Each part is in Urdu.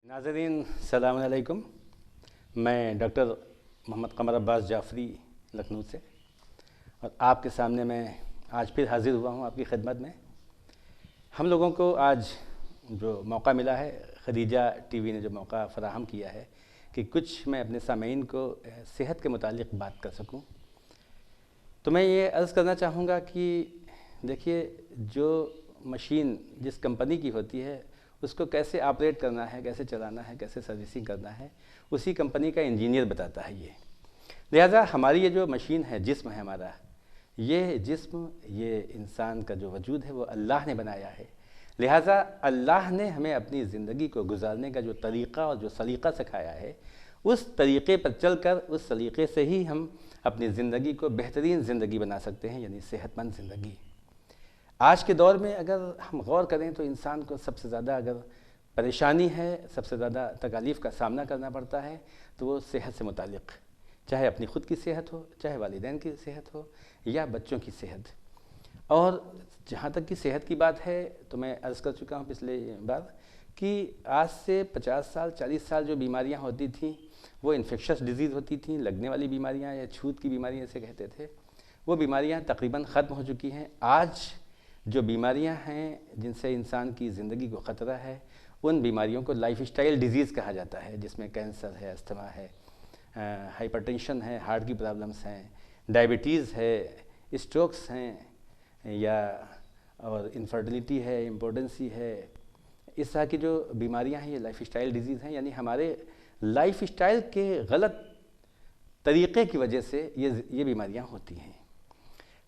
ناظرین السلام علیکم، میں ڈاکٹر محمد قمر عباس جعفری لکھنؤ سے، اور آپ کے سامنے میں آج پھر حاضر ہوا ہوں آپ کی خدمت میں۔ ہم لوگوں کو آج جو موقع ملا ہے، خدیجہ ٹی وی نے جو موقع فراہم کیا ہے کہ کچھ میں اپنے سامعین کو صحت کے متعلق بات کر سکوں، تو میں یہ عرض کرنا چاہوں گا کہ دیکھیے، جو مشین جس کمپنی کی ہوتی ہے اس کو کیسے آپریٹ کرنا ہے، کیسے چلانا ہے، کیسے سروسنگ کرنا ہے، اسی کمپنی کا انجینئر بتاتا ہے یہ۔ لہٰذا ہماری یہ جو مشین ہے، جسم ہے ہمارا، یہ جسم، یہ انسان کا جو وجود ہے وہ اللہ نے بنایا ہے۔ لہٰذا اللہ نے ہمیں اپنی زندگی کو گزارنے کا جو طریقہ اور جو سلیقہ سکھایا ہے، اس طریقے پر چل کر، اس سلیقے سے ہی ہم اپنی زندگی کو بہترین زندگی بنا سکتے ہیں، یعنی صحت مند زندگی۔ آج کے دور میں اگر ہم غور کریں تو انسان کو سب سے زیادہ اگر پریشانی ہے، سب سے زیادہ تکالیف کا سامنا کرنا پڑتا ہے تو وہ صحت سے متعلق، چاہے اپنی خود کی صحت ہو، چاہے والدین کی صحت ہو، یا بچوں کی صحت۔ اور جہاں تک کہ صحت کی بات ہے تو میں عرض کر چکا ہوں پچھلے بار کہ آج سے 50 سال 40 سال جو بیماریاں ہوتی تھیں وہ انفیکشس ڈیزیز ہوتی تھیں، لگنے والی بیماریاں یا چھوت کی بیماریاں اسے کہتے تھے، وہ بیماریاں تقریباً ختم ہو چکی ہیں۔ آج جو بیماریاں ہیں جن سے انسان کی زندگی کو خطرہ ہے، ان بیماریوں کو لائف اسٹائل ڈیزیز کہا جاتا ہے، جس میں کینسر ہے، استھما ہے، ہائپر ٹینشن ہے، ہارٹ کی پرابلمس ہیں، ڈائبٹیز ہے، اسٹروکس ہیں، یا اور انفرٹیلیٹی ہے، امپوٹنسی ہے۔ اس طرح کی جو بیماریاں ہیں یہ لائف اسٹائل ڈیزیز ہیں، یعنی ہمارے لائف اسٹائل کے غلط طریقے کی وجہ سے یہ بیماریاں ہوتی ہیں۔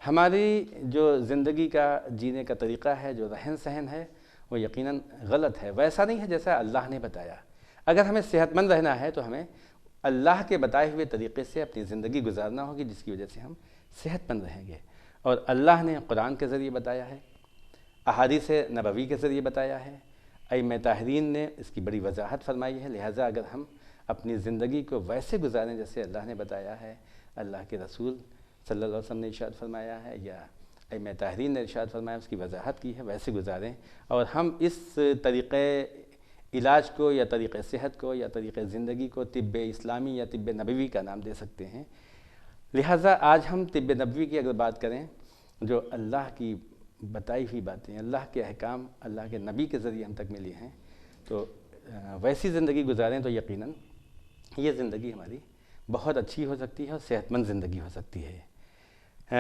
ہماری جو زندگی کا جینے کا طریقہ ہے، جو رہن سہن ہے، وہ یقیناً غلط ہے، ویسا نہیں ہے جیسا اللہ نے بتایا۔ اگر ہمیں صحت مند رہنا ہے تو ہمیں اللہ کے بتائے ہوئے طریقے سے اپنی زندگی گزارنا ہوگی، جس کی وجہ سے ہم صحت مند رہیں گے۔ اور اللہ نے قرآن کے ذریعے بتایا ہے، احادیث نبوی کے ذریعے بتایا ہے، ائمہ طاہرین نے اس کی بڑی وضاحت فرمائی ہے۔ لہٰذا اگر ہم اپنی زندگی کو ویسے گزاریں جیسے اللہ نے بتایا ہے، اللہ کے رسول صلی اللہ علیہ وسلم نے ارشاد فرمایا ہے، یا ائمہ طاہرین نے ارشاد فرمایا، اس کی وضاحت کی ہے، ویسے گزاریں، اور ہم اس طریقے علاج کو یا طریقے صحت کو یا طریقے زندگی کو طب اسلامی یا طب نبوی کا نام دے سکتے ہیں۔ لہٰذا آج ہم طب نبوی کی اگر بات کریں، جو اللہ کی بتائی ہوئی باتیں، اللہ کے احکام اللہ کے نبی کے ذریعے ہم تک ملی ہیں، تو ویسی زندگی گزاریں تو یقیناً یہ زندگی ہماری بہت اچھی ہو سکتی ہے اور صحت مند زندگی ہو سکتی ہے۔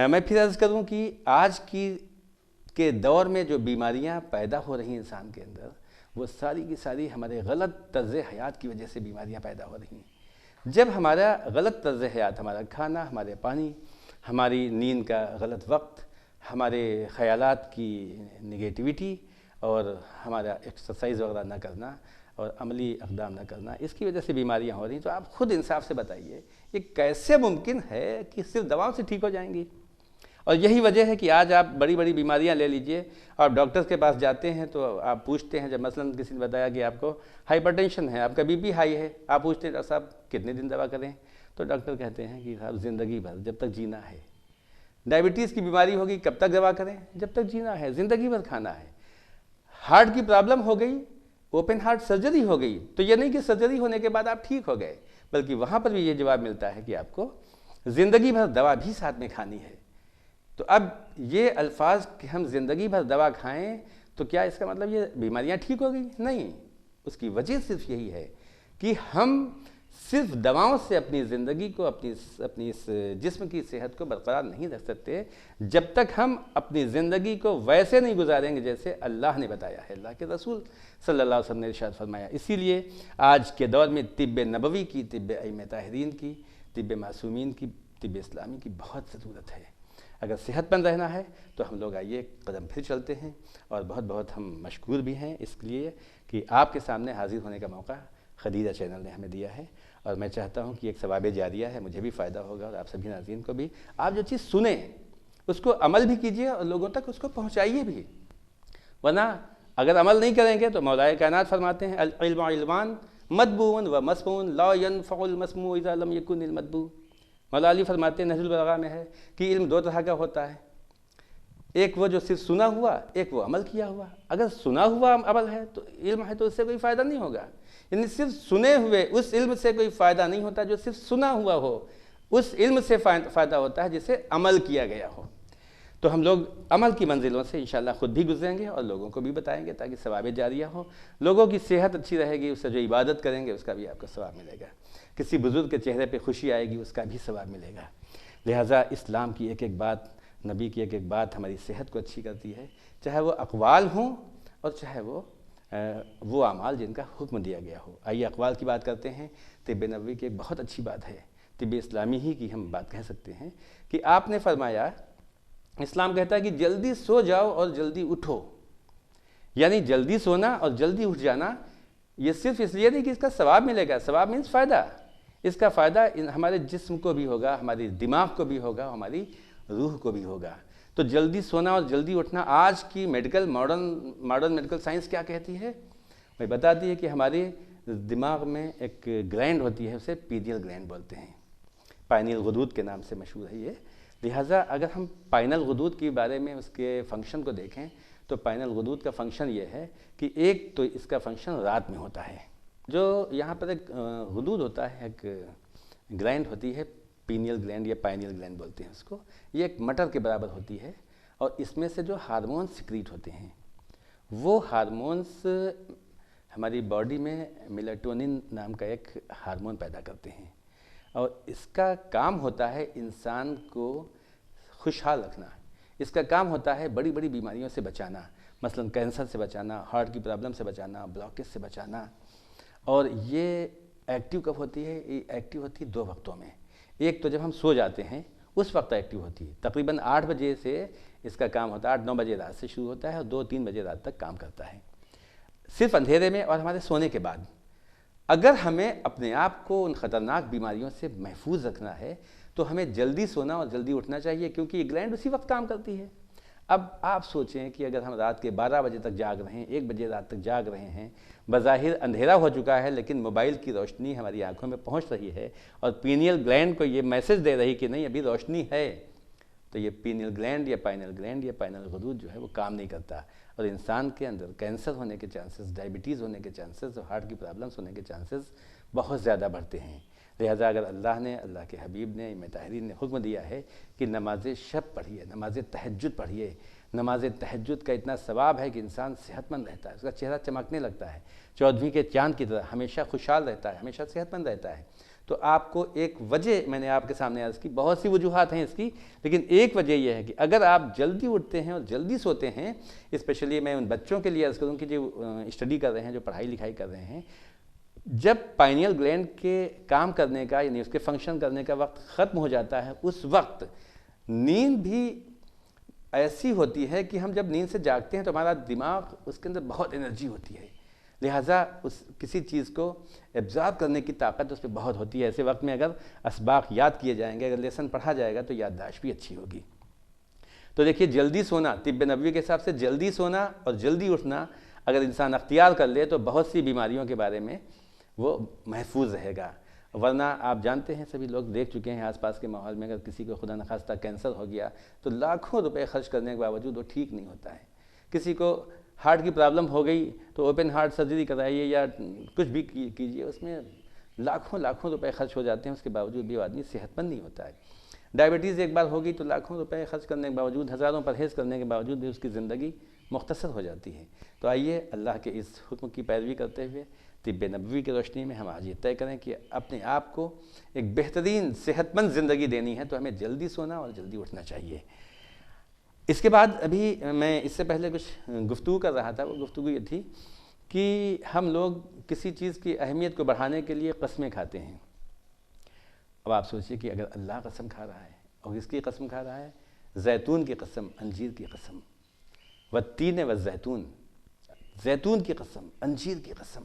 میں پھر عرض کروں کہ آج کے دور میں جو بیماریاں پیدا ہو رہی ہیں انسان کے اندر، وہ ساری کی ساری ہمارے غلط طرز حیات کی وجہ سے بیماریاں پیدا ہو رہی ہیں۔ جب ہمارا غلط طرز حیات، ہمارا کھانا، ہمارے پانی، ہماری نیند کا غلط وقت، ہمارے خیالات کی نگیٹیوٹی اور ہمارا ایکسرسائز وغیرہ نہ کرنا اور عملی اقدام نہ کرنا، اس کی وجہ سے بیماریاں ہو رہی ہیں، تو آپ خود انصاف سے بتائیے یہ کیسے ممکن ہے کہ صرف دواؤں سے ٹھیک ہو جائیں گی؟ اور یہی وجہ ہے کہ آج آپ بڑی بڑی بیماریاں لے لیجئے، آپ ڈاکٹرز کے پاس جاتے ہیں تو آپ پوچھتے ہیں، جب مثلاً کسی نے بتایا کہ آپ کو ہائپر ٹینشن ہے، آپ کا بی پی ہائی ہے، آپ پوچھتے ہیں ڈاکٹر صاحب کتنے دن دوا کریں؟ تو ڈاکٹر کہتے ہیں کہ صاحب زندگی بھر، جب تک جینا ہے۔ ڈائبٹیز کی بیماری ہوگی، کب تک دوا کریں؟ جب تک جینا ہے، زندگی بھر کھانا ہے۔ ہارٹ کی پرابلم ہو گئی، اوپن ہارٹ سرجری ہو گئی، تو یہ نہیں کہ سرجری ہونے کے بعد آپ ٹھیک ہو گئے، بلکہ وہاں پر بھی یہ جواب ملتا ہے کہ آپ کو زندگی بھر دوا بھی ساتھ میں کھانی ہے۔ تو اب یہ الفاظ کہ ہم زندگی بھر دوا کھائیں تو کیا اس کا مطلب یہ بیماریاں ٹھیک ہو گئی؟ نہیں، اس کی وجہ صرف یہی ہے کہ ہم صرف دواؤں سے اپنی زندگی کو، اپنی اس جسم کی صحت کو برقرار نہیں رکھ سکتے جب تک ہم اپنی زندگی کو ویسے نہیں گزاریں گے جیسے اللہ نے بتایا ہے، اللہ کے رسول صلی اللہ علیہ وسلم نے ارشاد فرمایا۔ اسی لیے آج کے دور میں طب نبوی کی، طب ائمہ طاہرین کی، طب معصومین کی، طب اسلامی کی بہت ضرورت ہے۔ اگر صحت مند رہنا ہے تو ہم لوگ آئیے قدم پھر چلتے ہیں، اور بہت بہت ہم مشکور بھی ہیں اس لیے کہ آپ کے سامنے حاضر ہونے کا موقع خدیجہ چینل نے ہمیں دیا ہے، اور میں چاہتا ہوں کہ ایک ثواب جاریہ ہے، مجھے بھی فائدہ ہوگا اور آپ سبھی ناظرین کو بھی۔ آپ جو چیز سنیں اس کو عمل بھی کیجئے اور لوگوں تک اس کو پہنچائیے بھی، ورنہ اگر عمل نہیں کریں گے تو مولا کائنات فرماتے ہیں العلم علمان مطبوعن و مسموعن لا ينفع المسموع اذا لم يكن المطبوع۔ مولا علی فرماتے ہیں نہج البلاغہ میں ہے کہ علم دو طرح کا ہوتا ہے، ایک وہ جو صرف سنا ہوا، ایک وہ عمل کیا ہوا۔ اگر سنا ہوا عمل ہے تو علم ہے تو اس سے کوئی فائدہ نہیں ہوگا، یعنی صرف سنے ہوئے اس علم سے کوئی فائدہ نہیں ہوتا جو صرف سنا ہوا ہو، اس علم سے فائدہ ہوتا ہے جسے عمل کیا گیا ہو۔ تو ہم لوگ عمل کی منزلوں سے انشاءاللہ خود بھی گزریں گے اور لوگوں کو بھی بتائیں گے تاکہ ثواب جاریہ ہو، لوگوں کی صحت اچھی رہے گی، اس سے جو عبادت کریں گے اس کا بھی آپ کو ثواب ملے گا، کسی بزرگ کے چہرے پہ خوشی آئے گی اس کا بھی ثواب ملے گا۔ لہٰذا اسلام کی ایک ایک بات، نبی کی ایک ایک بات ہماری صحت کو اچھی کرتی ہے، چاہے وہ اقوال ہوں اور چاہے وہ اعمال جن کا حکم دیا گیا ہو۔ آئیے اقوال کی بات کرتے ہیں۔ طب نبوی کی ایک بہت اچھی بات ہے، طب اسلامی ہی کی ہم بات کہہ سکتے ہیں کہ آپ نے فرمایا، اسلام کہتا ہے کہ جلدی سو جاؤ اور جلدی اٹھو، یعنی جلدی سونا اور جلدی اٹھ جانا یہ صرف اس لیے نہیں کہ اس کا ثواب ملے گا، ثواب مینس فائدہ، اس کا فائدہ ہمارے جسم کو بھی ہوگا، ہماری دماغ کو بھی ہوگا، ہماری روح کو بھی ہوگا۔ تو جلدی سونا اور جلدی اٹھنا، آج کی ماڈرن میڈیکل سائنس کیا کہتی ہے؟ وہ بتاتی ہے کہ ہمارے دماغ میں ایک گلینڈ ہوتی ہے، اسے پینیل گلینڈ بولتے ہیں، پائنیل غدود کے نام سے مشہور ہے یہ۔ لہٰذا اگر ہم پائنل غدود کے بارے میں اس کے فنکشن کو دیکھیں تو پائنل غدود کا فنکشن یہ ہے کہ ایک تو اس کا فنکشن رات میں ہوتا ہے، جو یہاں پر ایک غدود ہوتا ہے، ایک گلینڈ ہوتی ہے، پینیل گلینڈ یا پائنیل گلینڈ بولتے ہیں اس کو، یہ ایک مٹر کے برابر ہوتی ہے، اور اس میں سے جو ہارمونز سیکریٹ ہوتے ہیں وہ ہارمونز ہماری باڈی میں میلاٹونن نام کا ایک ہارمون پیدا کرتے ہیں، اور اس کا کام ہوتا ہے انسان کو خوشحال رکھنا، اس کا کام ہوتا ہے بڑی بڑی بیماریوں سے بچانا، مثلا کینسر سے بچانا، ہارٹ کی پرابلم سے بچانا، بلاکیج سے بچانا۔ اور یہ ایکٹیو کب ہوتی ہے؟ یہ ایکٹیو ہوتی ہے دو وقتوں میں، ایک تو جب ہم سو جاتے ہیں اس وقت ایکٹیو ہوتی ہے، تقریباً 8 بجے سے اس کا کام ہوتا ہے، 8-9 بجے رات سے شروع ہوتا ہے اور 2-3 بجے رات تک کام کرتا ہے، صرف اندھیرے میں اور ہمارے سونے کے بعد۔ اگر ہمیں اپنے آپ کو ان خطرناک بیماریوں سے محفوظ رکھنا ہے تو ہمیں جلدی سونا اور جلدی اٹھنا چاہیے، کیونکہ یہ گلینڈ اسی وقت کام کرتی ہے۔ اب آپ سوچیں کہ اگر ہم رات کے 12 بجے تک جاگ رہے ہیں، 1 بجے رات تک جاگ رہے ہیں، بظاہر اندھیرا ہو چکا ہے لیکن موبائل کی روشنی ہماری آنکھوں میں پہنچ رہی ہے اور پینیل گلینڈ کو یہ میسج دے رہی کہ نہیں ابھی روشنی ہے، تو یہ پینیل گلینڈ یا پائنل غدود جو ہے وہ کام نہیں کرتا، اور انسان کے اندر کینسر ہونے کے چانسز، ڈائبٹیز ہونے کے چانسز اور ہارٹ کی پرابلمز ہونے کے چانسز بہت زیادہ بڑھتے ہیں۔ لہٰذا اگر اللہ کے حبیب نے، امام طاہرین نے حکم دیا ہے کہ نماز شب پڑھیے، نماز تہجد پڑھیے، نماز تہجد کا اتنا ثواب ہے کہ انسان صحت مند رہتا ہے، اس کا چہرہ چمکنے لگتا ہے، 14ویں کے چاند کی طرح ہمیشہ خوشحال رہتا ہے، ہمیشہ صحت مند رہتا ہے۔ تو آپ کو ایک وجہ میں نے آپ کے سامنے عرض کی، بہت سی وجوہات ہیں اس کی، لیکن ایک وجہ یہ ہے کہ اگر آپ جلدی اٹھتے ہیں اور جلدی سوتے ہیں، اسپیشلی میں ان بچوں کے لیے عرض کروں کہ جو اسٹڈی کر رہے ہیں، جو پڑھائی لکھائی کر رہے ہیں، جب پائنیل گلینڈ کے کام کرنے کا یعنی اس کے فنکشن کرنے کا وقت ختم ہو جاتا ہے، اس وقت نیند بھی ایسی ہوتی ہے کہ ہم جب نیند سے جاگتے ہیں تو ہمارا دماغ، اس کے اندر بہت انرجی ہوتی ہے، لہٰذا کسی چیز کو ایبزارب کرنے کی طاقت اس پہ بہت ہوتی ہے۔ ایسے وقت میں اگر اسباق یاد کیے جائیں گے، اگر لیسن پڑھا جائے گا تو یادداشت بھی اچھی ہوگی۔ تو دیکھیے جلدی سونا، طب نبوی کے حساب سے جلدی سونا اور جلدی اٹھنا اگر انسان اختیار کر لے تو بہت سی بیماریوں کے بارے میں وہ محفوظ رہے گا، ورنہ آپ جانتے ہیں، سبھی لوگ دیکھ چکے ہیں آس پاس کے ماحول میں، اگر کسی کو خدا نخواستہ کینسر ہو گیا تو لاکھوں روپے خرچ کرنے کے باوجود وہ ٹھیک نہیں ہوتا ہے۔ کسی کو ہارٹ کی پرابلم ہو گئی تو اوپن ہارٹ سرجری کرائیے یا کچھ بھی کیجیے، اس میں لاکھوں روپے خرچ ہو جاتے ہیں، اس کے باوجود بھی وہ آدمی صحت مند نہیں ہوتا ہے۔ ڈائبٹیز ایک بار ہوگی تو لاکھوں روپے خرچ کرنے کے باوجود، ہزاروں پرہیز کرنے کے باوجود بھی اس کی زندگی مختصر ہو جاتی ہے۔ تو آئیے اللہ کے اس حکم کی پیروی کرتے ہوئے طب نبوی کی روشنی میں ہم آج یہ طے کریں کہ اپنے آپ کو ایک بہترین صحت مند زندگی دینی ہے تو ہمیں جلدی سونا اور جلدی اٹھنا چاہیے۔ اس کے بعد ابھی میں اس سے پہلے کچھ گفتگو کر رہا تھا، وہ گفتگو یہ تھی کہ ہم لوگ کسی چیز کی اہمیت کو بڑھانے کے لیے قسمیں کھاتے ہیں۔ اب آپ سوچئے کہ اگر اللہ قسم کھا رہا ہے اور اس کی قسم کھا رہا ہے، زیتون کی قسم، انجیر کی قسم، والتین والزیتون، زیتون کی قسم، انجیر کی قسم،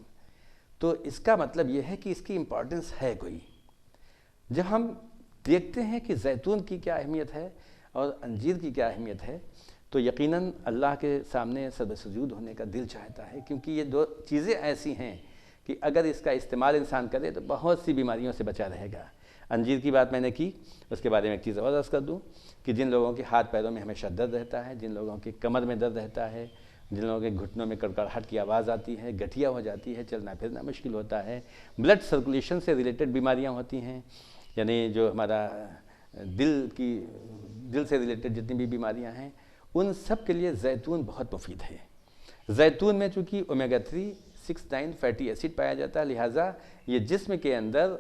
تو اس کا مطلب یہ ہے کہ اس کی امپورٹنس ہے کوئی۔ جب ہم دیکھتے ہیں کہ زیتون کی کیا اہمیت ہے اور انجیر کی کیا اہمیت ہے تو یقیناً اللہ کے سامنے سجدہ سجود ہونے کا دل چاہتا ہے، کیونکہ یہ دو چیزیں ایسی ہیں کہ اگر اس کا استعمال انسان کرے تو بہت سی بیماریوں سے بچا رہے گا۔ انجیر کی بات میں نے کی، اس کے بارے میں ایک چیز اور عرض کر دوں کہ جن لوگوں کے ہاتھ پیروں میں ہمیشہ درد رہتا ہے، جن لوگوں کے کمر میں درد رہتا ہے، جن لوگوں کے گھٹنوں میں کڑکڑاہٹ کی آواز آتی ہے، گٹھیا ہو جاتی ہے، چلنا پھرنا مشکل ہوتا ہے، بلڈ سرکولیشن سے ریلیٹڈ بیماریاں ہوتی ہیں، یعنی جو ہمارا دل سے ریلیٹڈ جتنی بھی بیماریاں ہیں، ان سب کے لیے زیتون بہت مفید ہے۔ زیتون میں چونکہ اومیگا 3 6 9 فیٹی ایسڈ پایا جاتا ہے، لہٰذا یہ جسم کے اندر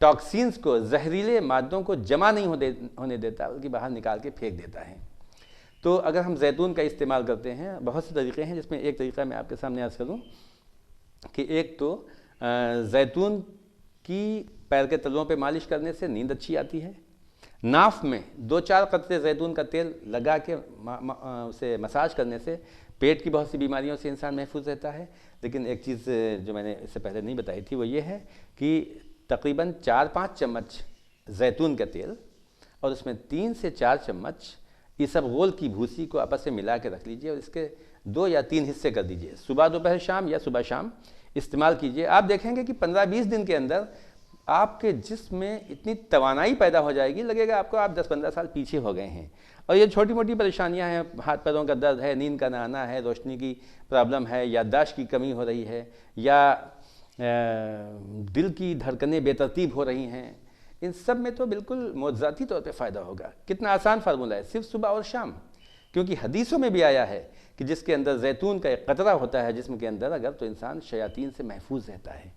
ٹاکسینز کو، زہریلے مادوں کو جمع نہیں ہونے دیتا، بلکہ باہر نکال کے پھینک دیتا ہے۔ تو اگر ہم زیتون کا استعمال کرتے ہیں، بہت سے طریقے ہیں، جس میں ایک طریقہ میں آپ کے سامنے عرض کروں کہ ایک تو زیتون کی پیر کے تلوؤں پہ مالش کرنے سے نیند اچھی آتی ہے۔ ناف میں 2-4 قطرے زیتون کا تیل لگا کے اسے مساج کرنے سے پیٹ کی بہت سی بیماریوں سے انسان محفوظ رہتا ہے۔ لیکن ایک چیز جو میں نے اس سے پہلے نہیں بتائی تھی وہ یہ ہے کہ تقریباً 4-5 چمچ زیتون کا تیل اور اس میں 3 سے 4 چمچ اسبغول کی بھوسی کو آپس میں ملا کے رکھ لیجئے اور اس کے 2 یا 3 حصے کر دیجئے، صبح دوپہر شام یا صبح شام استعمال کیجئے۔ آپ دیکھیں گے کہ 15-20 دن کے اندر آپ کے جسم میں اتنی توانائی پیدا ہو جائے گی، لگے گا آپ کو آپ 10-15 سال پیچھے ہو گئے ہیں۔ اور یہ چھوٹی موٹی پریشانیاں ہیں، ہاتھ پیروں کا درد ہے، نیند کا نہ آنا ہے، روشنی کی پرابلم ہے، یادداشت کی کمی ہو رہی ہے، یا دل کی دھڑکنیں بے ترتیب ہو رہی ہیں، ان سب میں تو بالکل معجزاتی طور پہ فائدہ ہوگا۔ کتنا آسان فارمولہ ہے، صرف صبح اور شام، کیونکہ حدیثوں میں بھی آیا ہے کہ جس کے اندر زیتون کا ایک قطرہ ہوتا ہے جسم کے اندر اگر، تو انسان شیاطین سے محفوظ رہتا ہے۔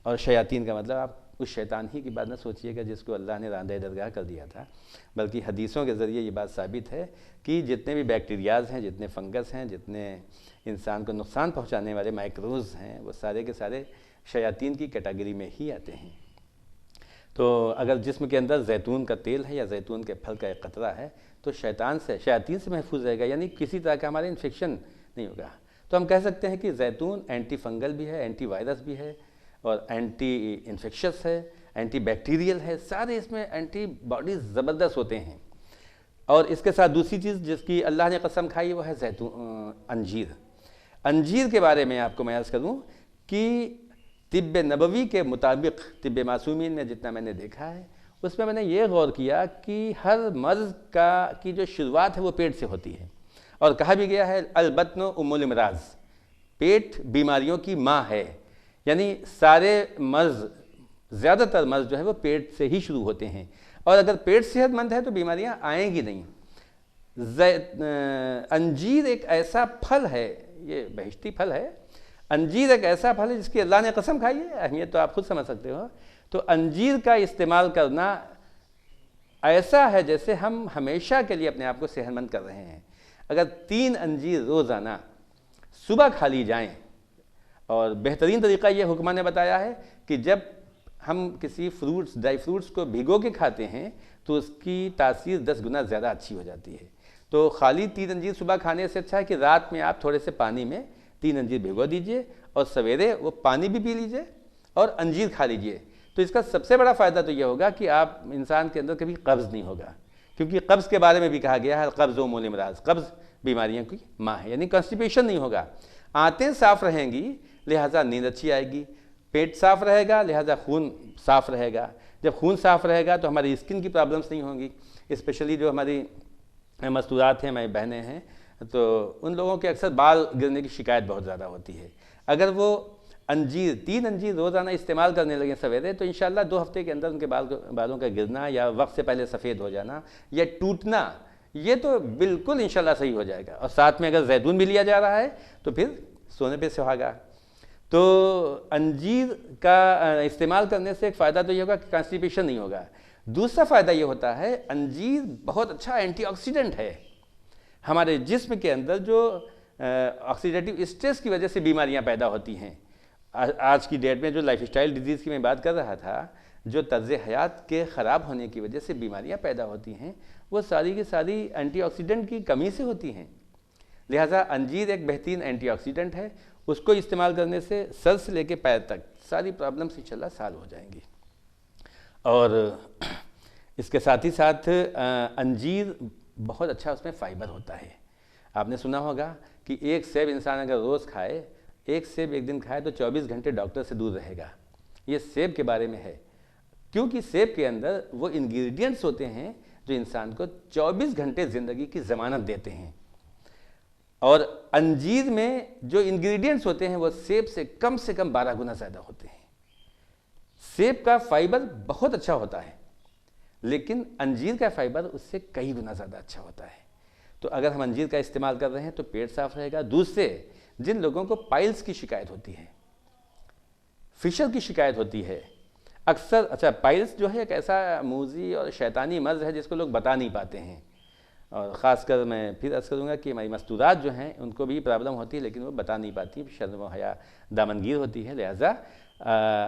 اور شیاطین کا مطلب آپ اس شیطان ہی کی بات نہ سوچئے گا جس کو اللہ نے راندہ درگاہ کر دیا تھا، بلکہ حدیثوں کے ذریعے یہ بات ثابت ہے کہ جتنے بھی بیکٹیریاز ہیں، جتنے فنگس ہیں، جتنے انسان کو نقصان پہنچانے والے مائکروز ہیں، وہ سارے کے سارے شیاطین کی کیٹیگری میں ہی آتے ہیں۔ تو اگر جسم کے اندر زیتون کا تیل ہے یا زیتون کے پھل کا ایک قطرہ ہے تو شیاطین سے محفوظ رہے گا، یعنی کسی طرح کا ہمارے انفیکشن نہیں ہوگا۔ تو ہم کہہ سکتے ہیں کہ زیتون اینٹی فنگل بھی ہے، اینٹی وائرس بھی ہے، اور اینٹی انفیکشس ہے، اینٹی بیکٹیریل ہے، سارے اس میں اینٹی باڈیز زبردست ہوتے ہیں۔ اور اس کے ساتھ دوسری چیز جس کی اللہ نے قسم کھائی وہ ہے انجیر۔ انجیر کے بارے میں آپ کو میں عرض کروں کہ طب نبوی کے مطابق، طب معصومین میں جتنا میں نے دیکھا ہے اس میں نے یہ غور کیا کہ ہر مرض کی جو شروعات ہے وہ پیٹ سے ہوتی ہے، اور کہا بھی گیا ہے البطن ام الامراض، پیٹ بیماریوں کی ماں ہے، یعنی سارے مرض، زیادہ تر مرض جو ہے وہ پیٹ سے ہی شروع ہوتے ہیں، اور اگر پیٹ صحت مند ہے تو بیماریاں آئیں گی نہیں۔ انجیر ایک ایسا پھل ہے، یہ بہشتی پھل ہے، انجیر ایک ایسا پھل ہے جس کی اللہ نے قسم کھائی ہے، اہمیت تو آپ خود سمجھ سکتے ہو۔ تو انجیر کا استعمال کرنا ایسا ہے جیسے ہم ہمیشہ کے لیے اپنے آپ کو صحت مند کر رہے ہیں۔ اگر 3 انجیر روزانہ صبح کھا لی جائیں، اور بہترین طریقہ یہ حکمہ نے بتایا ہے کہ جب ہم کسی ڈرائی فروٹس کو بھگو کے کھاتے ہیں تو اس کی تاثیر 10 گنا زیادہ اچھی ہو جاتی ہے۔ تو خالی 3 انجیر صبح کھانے سے اچھا ہے کہ رات میں آپ تھوڑے سے پانی میں 3 انجیر بھگو دیجئے اور سویرے وہ پانی بھی پی لیجئے اور انجیر کھا لیجئے۔ تو اس کا سب سے بڑا فائدہ تو یہ ہوگا کہ آپ انسان کے اندر کبھی قبض نہیں ہوگا، کیونکہ قبض کے بارے میں بھی کہا گیا ہے القبض ام الامراض، قبض بیماریوں کی ماں ہے، یعنی کانسٹیپیشن نہیں ہوگا، آنتیں صاف رہیں گی لہٰذا نیند اچھی آئے گی، پیٹ صاف رہے گا لہٰذا خون صاف رہے گا، جب خون صاف رہے گا تو ہماری اسکن کی پرابلمس نہیں ہوں گی، اسپیشلی جو ہماری مستورات ہیں، ہماری بہنیں ہیں، تو ان لوگوں کے اکثر بال گرنے کی شکایت بہت زیادہ ہوتی ہے۔ اگر وہ 3 انجیر روزانہ استعمال کرنے لگیں سویرے تو انشاءاللہ 2 ہفتے کے اندر ان کے بالوں کا گرنا یا وقت سے پہلے سفید ہو جانا یا ٹوٹنا، یہ تو بالکل انشاءاللہ صحیح ہو جائے گا۔ اور ساتھ میں اگر زیتون بھی لیا جا رہا ہے تو پھر سونے پہ سہاگا۔ تو انجیر کا استعمال کرنے سے ایک فائدہ تو یہ ہوگا کہ کانسٹیپیشن نہیں ہوگا۔ دوسرا فائدہ یہ ہوتا ہے انجیر بہت اچھا اینٹی آکسیڈنٹ ہے، ہمارے جسم کے اندر جو آکسیڈیٹیو اسٹریس کی وجہ سے بیماریاں پیدا ہوتی ہیں، آج کی ڈیٹ میں جو لائف اسٹائل ڈیزیز کی میں بات کر رہا تھا، جو طرز حیات کے خراب ہونے کی وجہ سے بیماریاں پیدا ہوتی ہیں، وہ ساری کی ساری اینٹی آکسیڈنٹ کی کمی سے ہوتی ہیں۔ لہٰذا انجیر ایک بہترین اینٹی آکسیڈنٹ ہے، اس کو استعمال کرنے سے سر سے لے کے پیر تک ساری پرابلمس انشاءاللہ سال ہو جائیں گی۔ اور اس کے ساتھ ہی ساتھ انجیر بہت اچھا اس میں فائبر ہوتا ہے۔ آپ نے سنا ہوگا کہ ایک سیب انسان اگر روز کھائے ایک سیب ایک دن کھائے تو 24 گھنٹے ڈاکٹر سے دور رہے گا. یہ سیب کے بارے میں ہے، کیونکہ سیب کے اندر وہ انگریڈینٹس ہوتے ہیں جو انسان کو 24 گھنٹے زندگی کی ضمانت دیتے ہیں. اور انجیر میں جو انگریڈینٹس ہوتے ہیں وہ سیب سے کم 12 گنا زیادہ ہوتے ہیں. سیب کا فائبر بہت اچھا ہوتا ہے، لیکن انجیر کا فائبر اس سے کئی گنا زیادہ اچھا ہوتا ہے. تو اگر ہم انجیر کا استعمال کر رہے ہیں تو پیٹ صاف رہے گا. دوسرے، جن لوگوں کو پائلز کی شکایت ہوتی ہے، فشر کی شکایت ہوتی ہے، اکثر پائلز جو ہے ایک ایسا موذی اور شیطانی مرض ہے جس کو لوگ بتا نہیں پاتے ہیں. اور خاص کر میں پھر عرض کروں گا کہ ہماری مستورات جو ہیں ان کو بھی پرابلم ہوتی ہے، لیکن وہ بتا نہیں پاتی، شرم و حیا دامنگیر ہوتی ہے. لہٰذا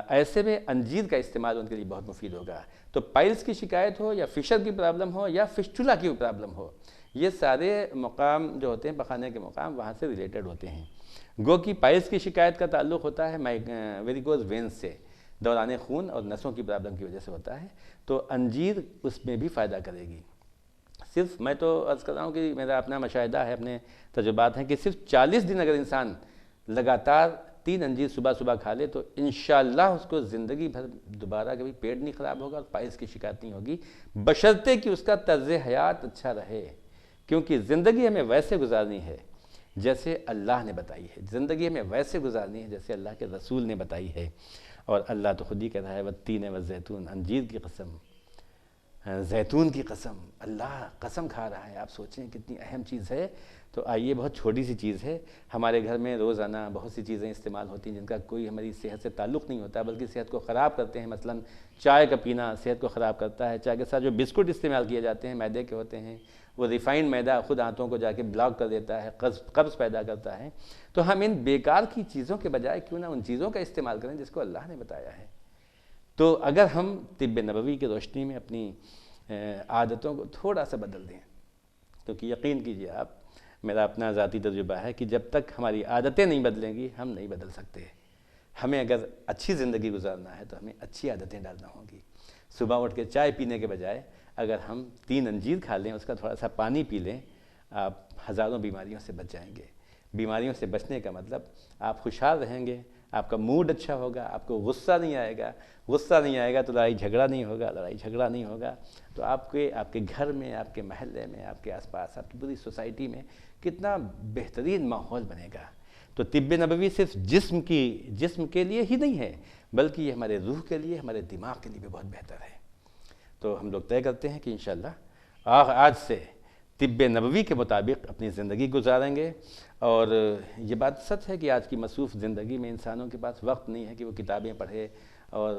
ایسے میں انجیر کا استعمال ان کے لیے بہت مفید ہوگا. تو پائلز کی شکایت ہو یا فشر کی پرابلم ہو یا فسٹولا کی پرابلم ہو، یہ سارے مقام جو ہوتے ہیں پخانے کے مقام وہاں سے ریلیٹڈ ہوتے ہیں. گو کہ پائلز کی شکایت کا تعلق ہوتا ہے ویریکوز وینز سے، دوران خون اور نسوں کی پرابلم کی وجہ سے ہوتا ہے. تو انجیر اس میں بھی فائدہ کرے گی. صرف میں تو عرض کر رہا ہوں کہ میرا اپنا مشاہدہ ہے، اپنے تجربات ہیں کہ صرف 40 دن اگر انسان لگاتار 3 انجیر صبح کھا لے تو انشاءاللہ اس کو زندگی بھر دوبارہ کبھی پیٹ نہیں خراب ہوگا اور پائلز کی شکایت نہیں ہوگی، بشرطے کہ اس کا طرز حیات اچھا رہے. کیونکہ زندگی ہمیں ویسے گزارنی ہے جیسے اللہ نے بتائی ہے، زندگی ہمیں ویسے گزارنی ہے جیسے اللہ کے رسول نے بتائی ہے. اور اللہ تو خود ہی کہہ رہا ہے والتین والزیتون، انجیر کی قسم، زیتون کی قسم، اللہ قسم کھا رہا ہے. آپ سوچیں کتنی اہم چیز ہے. تو آئیے، بہت چھوٹی سی چیز ہے. ہمارے گھر میں روزانہ بہت سی چیزیں استعمال ہوتی ہیں جن کا کوئی ہماری صحت سے تعلق نہیں ہوتا بلکہ صحت کو خراب کرتے ہیں. مثلا چائے کا پینا صحت کو خراب کرتا ہے. چائے کے ساتھ جو بسکٹ استعمال کیے جاتے ہیں میدے کے ہوتے ہیں، وہ ریفائنڈ میدا خود آنتوں کو جا کے بلاک کر دیتا ہے، قبض پیدا کرتا ہے. تو ہم ان بیکار کی چیزوں کے بجائے کیوں نہ ان چیزوں کا استعمال کریں جس کو اللہ نے بتایا ہے. تو اگر ہم طب نبوی کی روشنی میں اپنی عادتوں کو تھوڑا سا بدل دیں، کیونکہ یقین کیجئے آپ، میرا اپنا ذاتی تجربہ ہے کہ جب تک ہماری عادتیں نہیں بدلیں گی ہم نہیں بدل سکتے. ہمیں اگر اچھی زندگی گزارنا ہے تو ہمیں اچھی عادتیں ڈالنا ہوں گی. صبح اٹھ کے چائے پینے کے بجائے اگر ہم 3 انجیر کھا لیں، اس کا تھوڑا سا پانی پی لیں، آپ ہزاروں بیماریوں سے بچ جائیں گے. بیماریوں سے بچنے کا مطلب آپ خوشحال رہیں گے، آپ کا موڈ اچھا ہوگا، آپ کو غصہ نہیں آئے گا. غصہ نہیں آئے گا تو لڑائی جھگڑا نہیں ہوگا، لڑائی جھگڑا نہیں ہوگا تو آپ کے گھر میں، آپ کے محلے میں، آپ کے آس پاس، آپ کی پوری سوسائٹی میں کتنا بہترین ماحول بنے گا. تو طب نبوی صرف جسم کے لیے ہی نہیں ہے بلکہ یہ ہمارے روح کے لیے، ہمارے دماغ کے لیے بھی بہت بہتر ہے. تو ہم لوگ طے کرتے ہیں کہ انشاءاللہ آج سے طب نبوی کے مطابق اپنی زندگی گزاریں گے. اور یہ بات سچ ہے کہ آج کی مصروف زندگی میں انسانوں کے پاس وقت نہیں ہے کہ وہ کتابیں پڑھے اور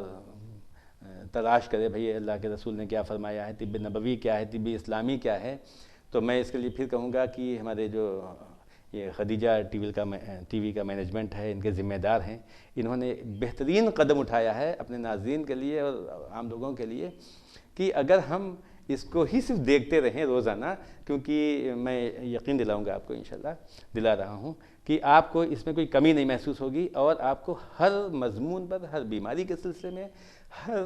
تلاش کرے بھئی اللہ کے رسول نے کیا فرمایا ہے، طب نبوی کیا ہے، طب اسلامی کیا ہے. تو میں اس کے لیے پھر کہوں گا کہ ہمارے جو یہ خدیجہ ٹی وی کا مینجمنٹ ہے، ان کے ذمہ دار ہیں، انہوں نے بہترین قدم اٹھایا ہے اپنے ناظرین کے لیے اور عام لوگوں کے لیے کہ اگر ہم اس کو ہی صرف دیکھتے رہیں روزانہ، کیونکہ میں یقین دلاؤں گا آپ کو، انشاءاللہ دلا رہا ہوں کہ آپ کو اس میں کوئی کمی نہیں محسوس ہوگی اور آپ کو ہر مضمون پر، ہر بیماری کے سلسلے میں، ہر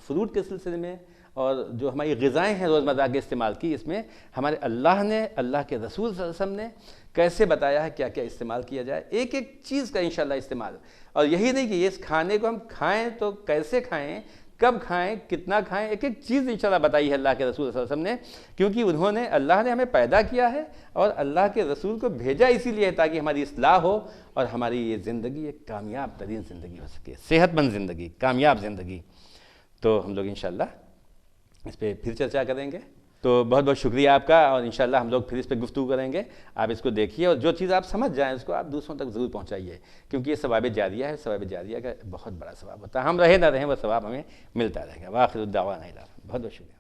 فروٹ کے سلسلے میں اور جو ہماری غذائیں ہیں روزمرہ کے استعمال کی، اس میں ہمارے اللہ نے، اللہ کے رسول صلی اللہ علیہ وسلم نے کیسے بتایا ہے کیا کیا استعمال کیا جائے، ایک ایک چیز کا انشاءاللہ استعمال. اور یہی نہیں کہ اس کھانے کو ہم کھائیں تو کیسے کھائیں، کب کھائیں، کتنا کھائیں، ایک ایک چیز انشاءاللہ بتائی ہے اللہ کے رسول صلی اللہ علیہ وسلم نے. کیونکہ اللہ نے ہمیں پیدا کیا ہے اور اللہ کے رسول کو بھیجا اسی لیے تاکہ ہماری اصلاح ہو اور ہماری یہ زندگی ایک کامیاب ترین زندگی ہو سکے، صحت مند زندگی، کامیاب زندگی. تو ہم لوگ انشاءاللہ اس پہ پھر چرچا کریں گے. تو بہت بہت شکریہ آپ کا، اور انشاءاللہ ہم لوگ پھر اس پہ گفتگو کریں گے. آپ اس کو دیکھیے اور جو چیز آپ سمجھ جائیں اس کو آپ دوسروں تک ضرور پہنچائیے، کیونکہ یہ ثواب جاریہ ہے. ثواب جاریہ کا بہت بڑا ثواب ہوتا ہے، ہم رہیں نہ رہیں وہ ثواب ہمیں ملتا رہے گا. وآخر الدعوانا بہت بہت شکریہ.